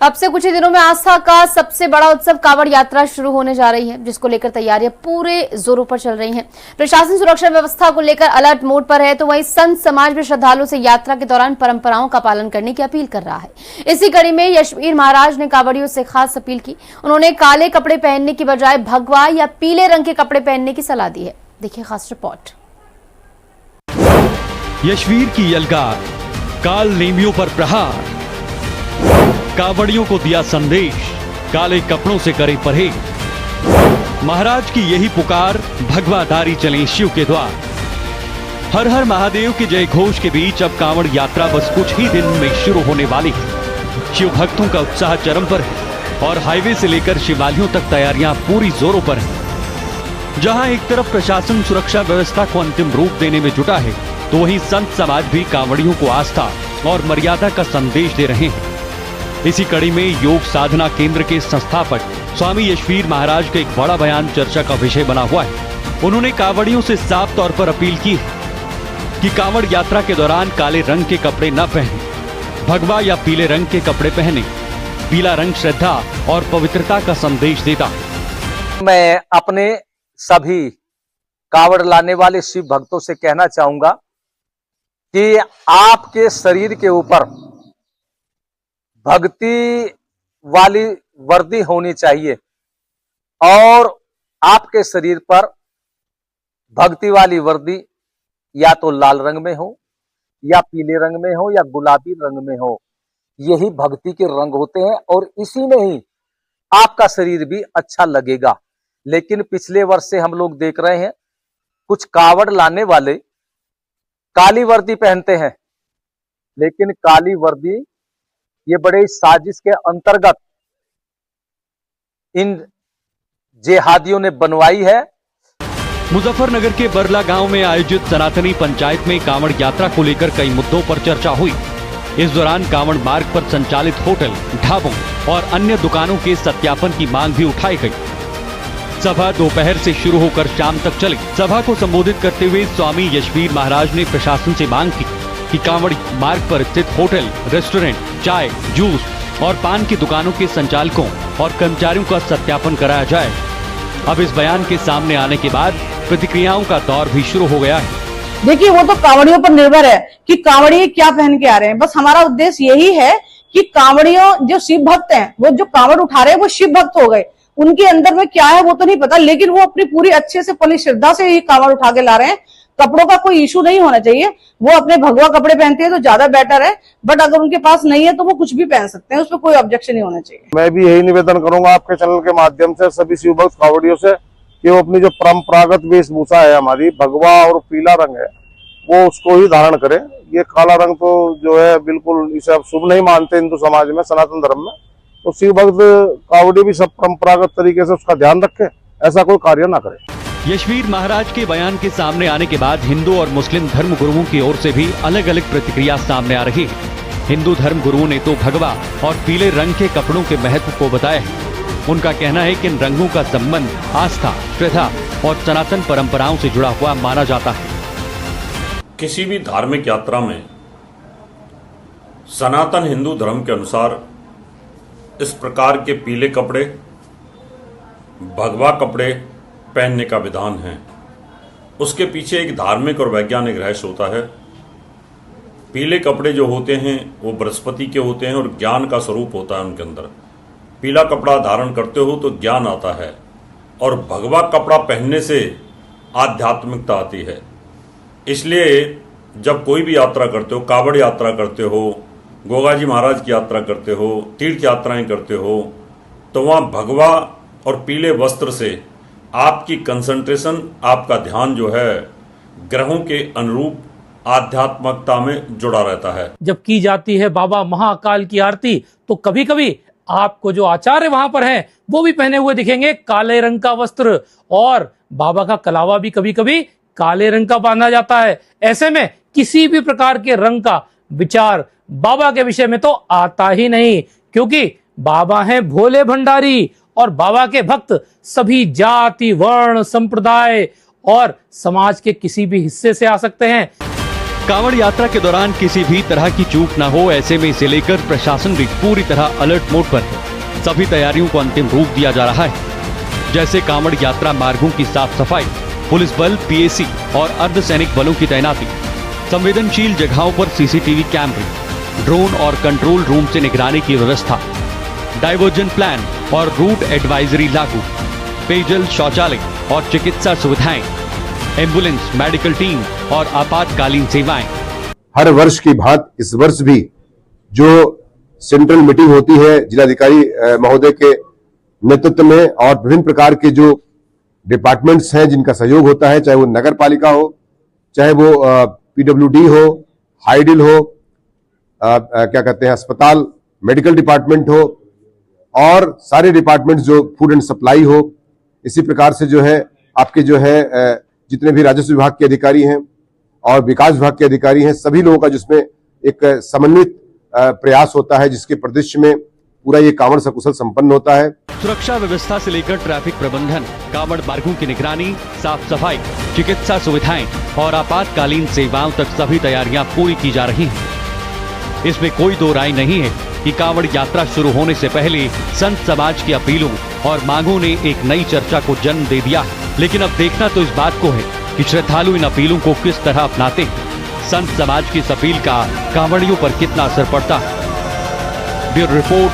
अब से कुछ ही दिनों में आस्था का सबसे बड़ा उत्सव कांवड़ यात्रा शुरू होने जा रही है, जिसको लेकर तैयारियां पूरे जोरों पर चल रही हैं। प्रशासन सुरक्षा व्यवस्था को लेकर अलर्ट मोड पर है, तो वहीं संत समाज भी श्रद्धालुओं से यात्रा के दौरान परंपराओं का पालन करने की अपील कर रहा है। इसी कड़ी में यशवीर महाराज ने कांवड़ियों से खास अपील की। उन्होंने काले कपड़े पहनने की बजाय भगवा या पीले रंग के कपड़े पहनने की सलाह दी है। देखिए खास रिपोर्ट। यशवीर की यलगार, काल नेमियों पर प्रहार, कांवड़ियों को दिया संदेश, काले कपड़ों से करे परहेज। महाराज की यही पुकार, भगवाधारी चलें शिव के द्वार। हर हर महादेव के जय घोष के बीच अब कांवड़ यात्रा बस कुछ ही दिन में शुरू होने वाली है। शिव भक्तों का उत्साह चरम पर है और हाईवे से लेकर शिवालयों तक तैयारियां पूरी जोरों पर हैं। जहां एक तरफ प्रशासन सुरक्षा व्यवस्था को अंतिम रूप देने में जुटा है, तो वहीं संत समाज भी कांवड़ियों को आस्था और मर्यादा का संदेश दे रहे हैं। इसी कड़ी में योग साधना केंद्र के संस्थापक स्वामी यशवीर महाराज का एक बड़ा बयान चर्चा का विषय बना हुआ है। उन्होंने कांवड़ियों से साफ तौर पर अपील की है कि कांवड़ यात्रा के दौरान काले रंग के कपड़े न पहने, भगवा या पीले रंग के कपड़े पहने। पीला रंग श्रद्धा और पवित्रता का संदेश देता है। मैं अपने सभी कांवड़ लाने वाले शिव भक्तों से कहना चाहूंगा कि आपके शरीर के ऊपर भक्ति वाली वर्दी होनी चाहिए और आपके शरीर पर भक्ति वाली वर्दी या तो लाल रंग में हो या पीले रंग में हो या गुलाबी रंग में हो। यही भक्ति के रंग होते हैं और इसी में ही आपका शरीर भी अच्छा लगेगा। लेकिन पिछले वर्ष से हम लोग देख रहे हैं कुछ कांवड़ लाने वाले काली वर्दी पहनते हैं, लेकिन काली वर्दी ये बड़े साजिश के अंतर्गत इन जेहादियों ने बनवाई है। मुजफ्फरनगर के बरला गांव में आयोजित सनातनी पंचायत में कांवड़ यात्रा को लेकर कई मुद्दों पर चर्चा हुई। इस दौरान कांवड़ मार्ग पर संचालित होटल, ढाबों और अन्य दुकानों के सत्यापन की मांग भी उठाई गई। सभा दोपहर से शुरू होकर शाम तक चली। सभा को संबोधित करते हुए स्वामी यशवीर महाराज ने प्रशासन से मांग की कि कांवड़ मार्ग पर स्थित होटल, रेस्टोरेंट, चाय, जूस और पान की दुकानों के संचालकों और कर्मचारियों का सत्यापन कराया जाए। अब इस बयान के सामने आने के बाद प्रतिक्रियाओं का दौर भी शुरू हो गया है। देखिए, वो तो कांवड़ियों पर निर्भर है कि कांवड़िए क्या पहन के आ रहे हैं। बस हमारा उद्देश्य यही है कि कांवड़ियों जो शिव भक्त हैं, वो जो कांवड़ उठा रहे हैं वो शिव भक्त हो गए। उनके अंदर में क्या है वो तो नहीं पता, लेकिन वो अपनी पूरी अच्छे से पली श्रद्धा से ही कांवड़ उठा के ला रहे हैं। कपड़ों का कोई इशू नहीं होना चाहिए। वो अपने भगवा कपड़े पहनते हैं तो ज्यादा बेटर है, बट अगर उनके पास नहीं है तो वो कुछ भी पहन सकते हैं, उसमें कोई ऑब्जेक्शन नहीं होना चाहिए। मैं भी यही निवेदन करूंगा आपके चैनल के माध्यम से सभी शिव भक्त कांवड़ियों से कि वो अपनी जो परंपरागत वेशभूषा है हमारी, भगवा और पीला रंग है, वो उसको ही धारण करें। ये काला रंग तो जो है बिल्कुल इसे अब शुभ नहीं मानते हिंदू समाज में, सनातन धर्म में। तो शिव भक्त कांवड़ी भी सब परंपरागत तरीके से उसका ध्यान रखे, ऐसा कोई कार्य ना करे। यशवीर महाराज के बयान के सामने आने के बाद हिंदू और मुस्लिम धर्म गुरुओं की ओर से भी अलग अलग प्रतिक्रिया सामने आ रही है। हिंदू धर्म गुरुओं ने तो भगवा और पीले रंग के कपड़ों के महत्व को बताया है। उनका कहना है कि इन रंगों का संबंध आस्था, श्रद्धा और सनातन परंपराओं से जुड़ा हुआ माना जाता है। किसी भी धार्मिक यात्रा में सनातन हिंदू धर्म के अनुसार इस प्रकार के पीले कपड़े, भगवा कपड़े पहनने का विधान है। उसके पीछे एक धार्मिक और वैज्ञानिक रहस्य होता है। पीले कपड़े जो होते हैं वो बृहस्पति के होते हैं और ज्ञान का स्वरूप होता है उनके अंदर। पीला कपड़ा धारण करते हो तो ज्ञान आता है और भगवा कपड़ा पहनने से आध्यात्मिकता आती है। इसलिए जब कोई भी यात्रा करते हो, कांवड़ यात्रा करते हो, गोगा जी महाराज की यात्रा करते हो, तीर्थ यात्राएं करते हो, तो वहाँ भगवा और पीले वस्त्र से आपकी कंसंट्रेशन, आपका ध्यान जो है ग्रहों के अनुरूप आध्यात्मिकता में जुड़ा रहता है। जब की जाती है बाबा महाकाल की आरती, तो कभी कभी आपको जो आचार्य वहां पर हैं वो भी पहने हुए दिखेंगे काले रंग का वस्त्र, और बाबा का कलावा भी कभी कभी काले रंग का बांधा जाता है। ऐसे में किसी भी प्रकार के रंग का विचार बाबा के विषय में तो आता ही नहीं, क्योंकि बाबा हैं भोले भंडारी और बाबा के भक्त सभी जाति, वर्ण, संप्रदाय और समाज के किसी भी हिस्से से आ सकते हैं। कांवड़ यात्रा के दौरान किसी भी तरह की चूक न हो, ऐसे में इसे लेकर प्रशासन भी पूरी तरह अलर्ट मोड पर है। सभी तैयारियों को अंतिम रूप दिया जा रहा है, जैसे कांवड़ यात्रा मार्गों की साफ सफाई, पुलिस बल, पीएसी और अर्धसैनिक बलों की तैनाती, संवेदनशील जगहों पर सीसीटीवी कैमरे, ड्रोन और कंट्रोल रूम से निगरानी की व्यवस्था, डाइवर्जन प्लान और रूट एडवाइजरी लागू, पेयजल, शौचालय और चिकित्सा सुविधाएं, एम्बुलेंस, मेडिकल टीम और आपातकालीन सेवाएं। हर वर्ष की भांति इस वर्ष भी जो सेंट्रल मीटिंग होती है जिलाधिकारी महोदय के नेतृत्व में और विभिन्न प्रकार के जो डिपार्टमेंट्स हैं जिनका सहयोग होता है, चाहे वो नगर पालिका हो, चाहे वो पीडब्ल्यूडी हो, हाईडिल हो, क्या कहते हैं अस्पताल, मेडिकल डिपार्टमेंट हो और सारे डिपार्टमेंट्स जो फूड एंड सप्लाई हो, इसी प्रकार से जो है आपके जो है जितने भी राजस्व विभाग के अधिकारी हैं और विकास विभाग के अधिकारी हैं, सभी लोगों का जिसमें एक समन्वित प्रयास होता है, जिसके परिदृश्य में पूरा ये कांवड़ सकुशल संपन्न होता है। सुरक्षा व्यवस्था से लेकर ट्रैफिक प्रबंधन, कांवड़ मार्गों की निगरानी, साफ सफाई, चिकित्सा सुविधाएं और आपातकालीन सेवाओं तक सभी तैयारियां पूरी की जा रही हैं। इसमें कोई दो राय नहीं है कि कांवड़ यात्रा शुरू होने से पहले संत समाज की अपीलों और मांगों ने एक नई चर्चा को जन्म दे दिया है। लेकिन अब देखना तो इस बात को है कि श्रद्धालु इन अपीलों को किस तरह अपनाते हैं। संत समाज की इस अपील का कांवड़ियों पर कितना असर पड़ता है। Bureau report,